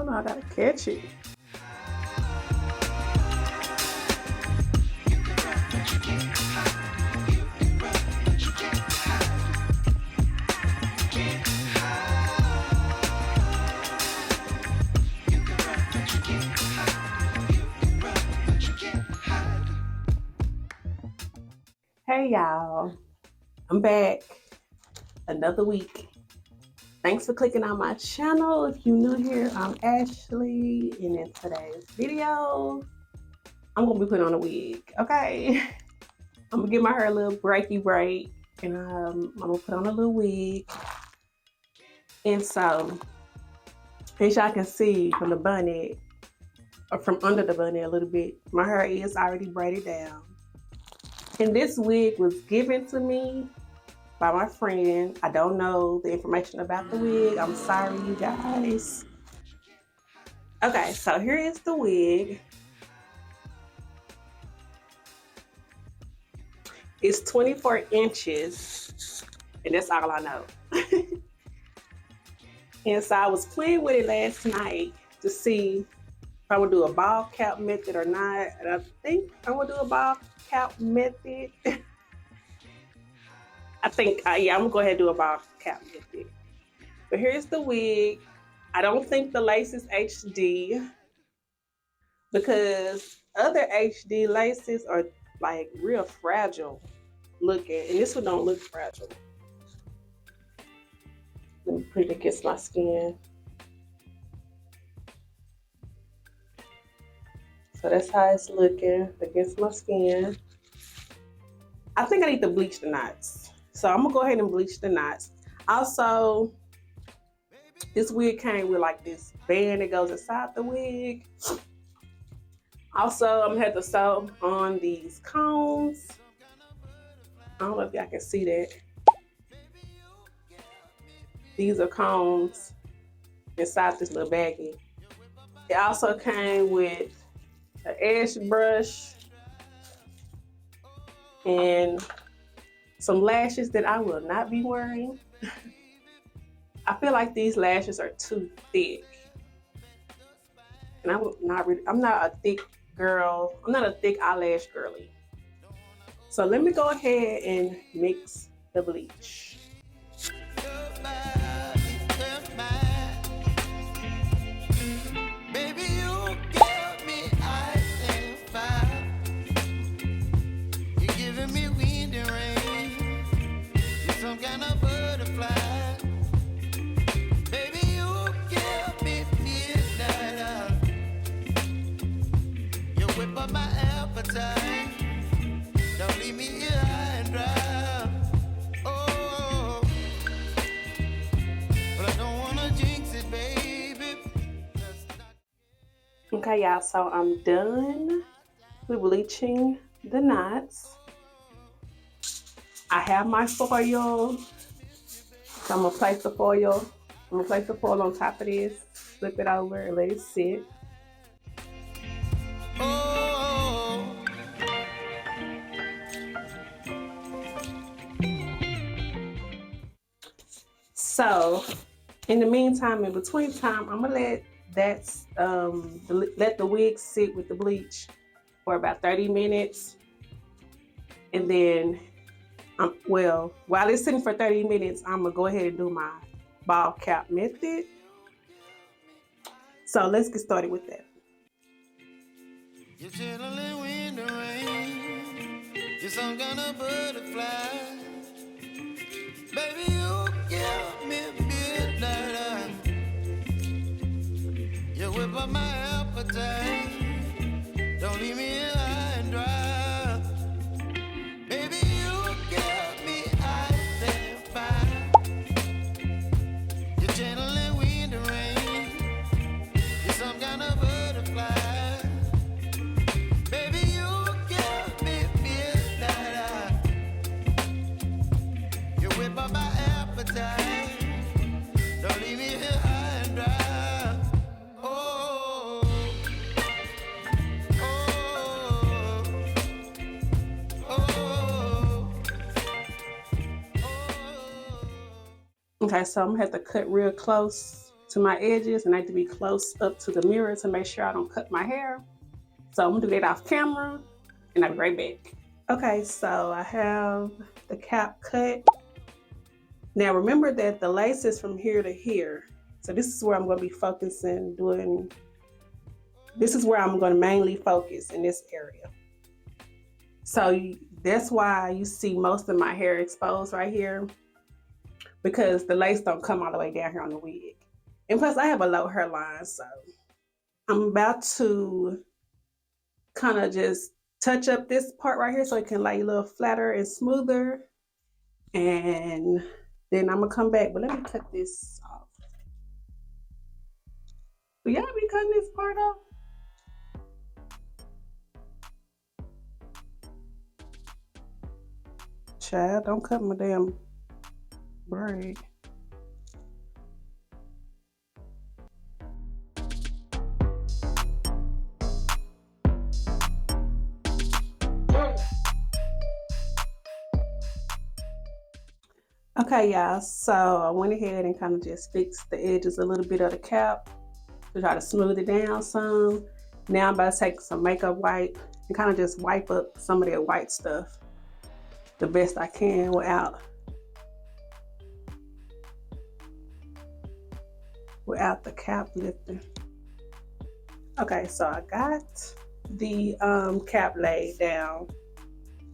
don't know, I gotta catch it. Hey y'all, I'm back another week. Thanks for clicking on my channel. If you're new here, I'm Ashley, and in today's video, I'm gonna be putting on a wig, okay? I'm gonna give my hair a little breaky break, and I'm gonna put on a little wig. And so, as y'all can see from the bonnet, or from under the bonnet a little bit, my hair is already braided down. And this wig was given to me by my friend. I don't know the information about the wig. I'm sorry, you guys. Okay, so here is the wig. It's 24 inches, and that's all I know. And so I was playing with it last night to see if I would do a ball cap method or not. And I think I'm gonna do a ball cap method. I think, yeah, I'm gonna go ahead and do a ball cap method. But here's the wig. I don't think the lace is HD because other HD laces are like real fragile looking, and this one don't look fragile. Let me put it against my skin. So that's how it's looking against my skin. I think I need to bleach the knots. So I'm gonna go ahead and bleach the knots. Also, this wig came with like this band that goes inside the wig. Also, I'm gonna have to sew on these combs. I don't know if y'all can see that. These are combs inside this little baggie. It also came with an edge brush and some lashes that I will not be wearing. I feel like these lashes are too thick. And I'm not a thick girl. I'm not a thick eyelash girly. So let me go ahead and mix the bleach. Okay, y'all, so I'm done with bleaching the knots. I have my foil. So I'm gonna place the foil. I'm gonna place the foil on top of this, flip it over and let it sit. So in the meantime, in between time, I'm gonna let let the wig sit with the bleach for about 30 minutes. And then, while it's sitting for 30 minutes, I'm gonna go ahead and do my ball cap method. So let's get started with that. You're chilling in the rain. You're some kind of butterfly. Baby, you give me midnight. You whip up my appetite. Don't leave me high and dry. Baby, you give me ice and fire. You're channeling wind and rain. You're some kind of butterfly. Baby, you give me midnight. You whip up my appetite. Don't leave me here high and dry. Okay, so I'm gonna have to cut real close to my edges and I like to be close up to the mirror to make sure I don't cut my hair. So I'm gonna do that off camera and I'll be right back. Okay, so I have the cap cut. Now remember that the lace is from here to here. So this is where I'm gonna be focusing, this is where I'm gonna mainly focus in this area. So that's why you see most of my hair exposed right here, because the lace don't come all the way down here on the wig. And plus I have a low hairline, so I'm about to kind of just touch up this part right here so it can lay a little flatter and smoother. And then I'm gonna come back, but let me cut this off. Will y'all be cutting this part off? Child, don't cut my damn braid. Okay, y'all, so I went ahead and kind of just fixed the edges a little bit of the cap to try to smooth it down some. Now I'm about to take some makeup wipe and kind of just wipe up some of that white stuff the best I can without the cap lifting. Okay, so I got the cap laid down.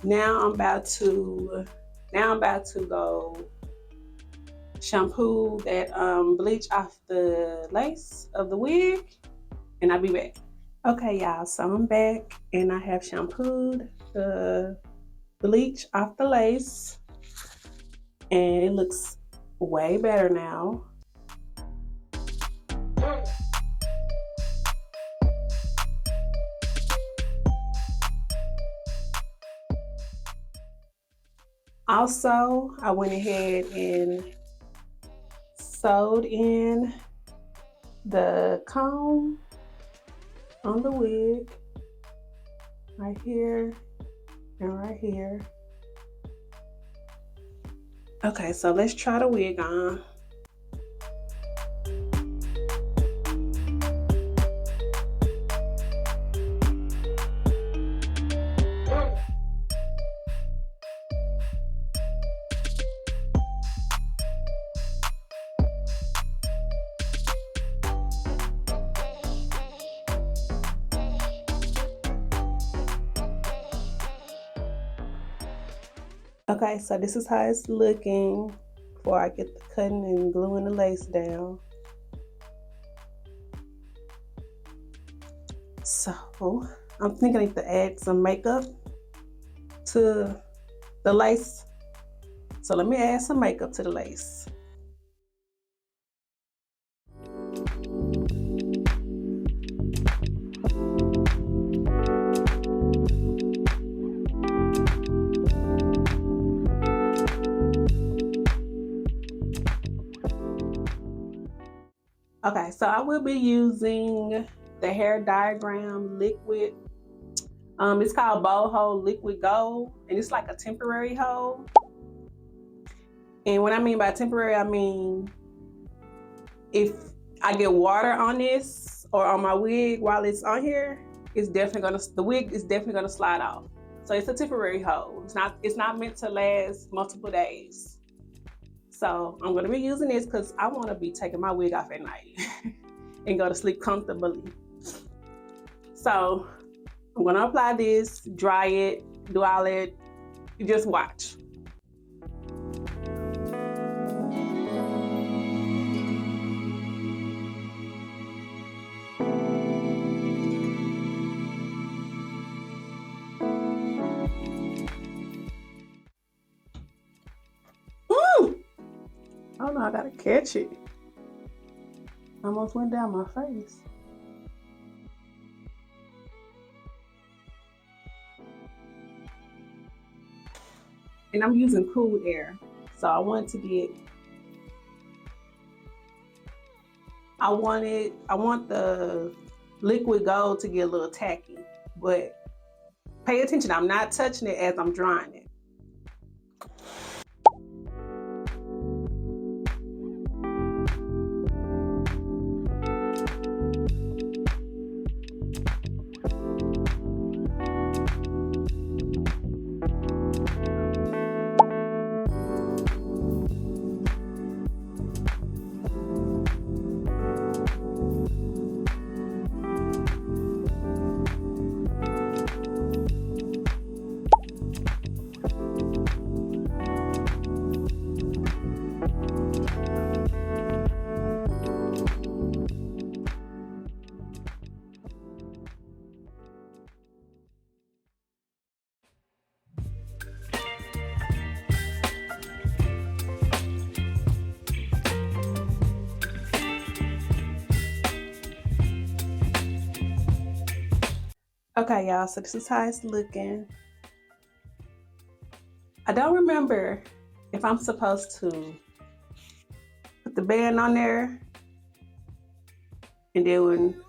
Now I'm about to go shampoo that bleach off the lace of the wig, and I'll be back. Okay, y'all, so I'm back and I have shampooed the bleach off the lace and it looks way better now. Also, I went ahead and sewed in the comb on the wig right here and right here. Okay, so let's try the wig on. Okay, so this is how it's looking before I get the cutting and gluing the lace down. So I'm thinking I need to add some makeup to the lace. So let me add some makeup to the lace. Okay, so I will be using the Hair Diagram liquid. It's called Boho Liquid Gold, and it's like a temporary hold. And what I mean by temporary, I mean if I get water on this or on my wig while it's on here, the wig is definitely gonna slide off. So it's a temporary hold. It's not meant to last multiple days. So I'm gonna be using this because I wanna be taking my wig off at night and go to sleep comfortably. So I'm gonna apply this, dry it, do all that, you just watch. Oh no, I gotta catch it. Almost went down my face. And I'm using cool air. So I want the liquid gold to get a little tacky, but pay attention, I'm not touching it as I'm drying it. Okay, y'all, so this is how it's looking. I don't remember if I'm supposed to put the band on there and then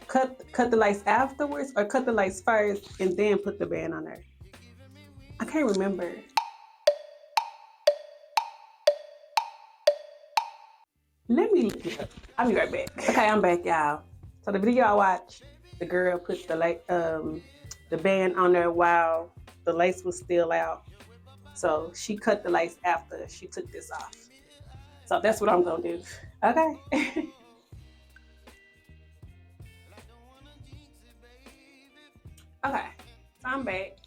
cut the lights afterwards, or cut the lights first and then put the band on there. I can't remember. Let me look it up. I'll be right back. Okay, I'm back, y'all. So the video I watched, the girl put the band on there while the lace was still out. So she cut the lace after she took this off. So that's what I'm gonna do. Okay. Okay, so I'm back.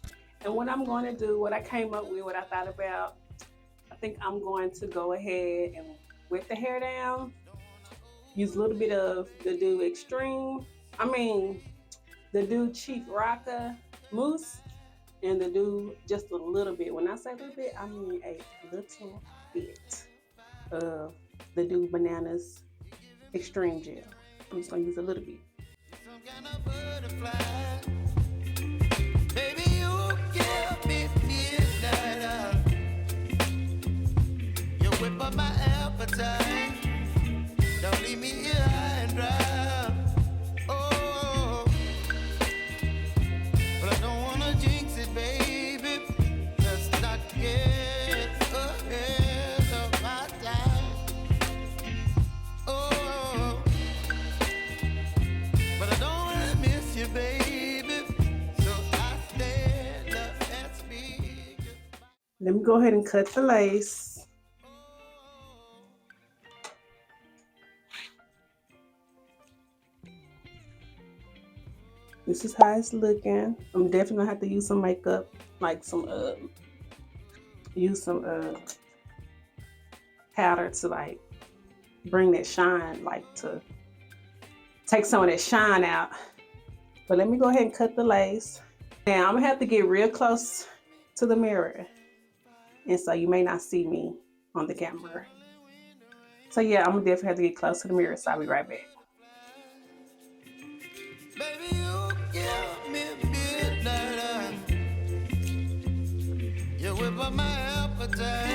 And what I'm going to do, what I came up with, what I thought about, I think I'm going to go ahead and wet the hair down. Use a little bit of the Do Extreme. The Do Cheek Rocker Mousse. And the Do just a little bit. When I say a little bit, I mean a little bit of the Do Bananas Extreme Gel. I'm just going to use a little bit. Whip up my appetite. Don't leave me here high and dry. Oh, but I don't wanna jinx it, baby. Let's not get ahead of my time. Oh, but I don't wanna miss you, baby. So I stand up and speak. Let me go ahead and cut the lace. This is how it's looking. I'm definitely gonna have to use some makeup, like use some powder to like bring that shine, like to take some of that shine out. But let me go ahead and cut the lace. Now I'm gonna have to get real close to the mirror, and so you may not see me on the camera. So yeah, I'm gonna definitely have to get close to the mirror, so I'll be right back. Whip up my appetite.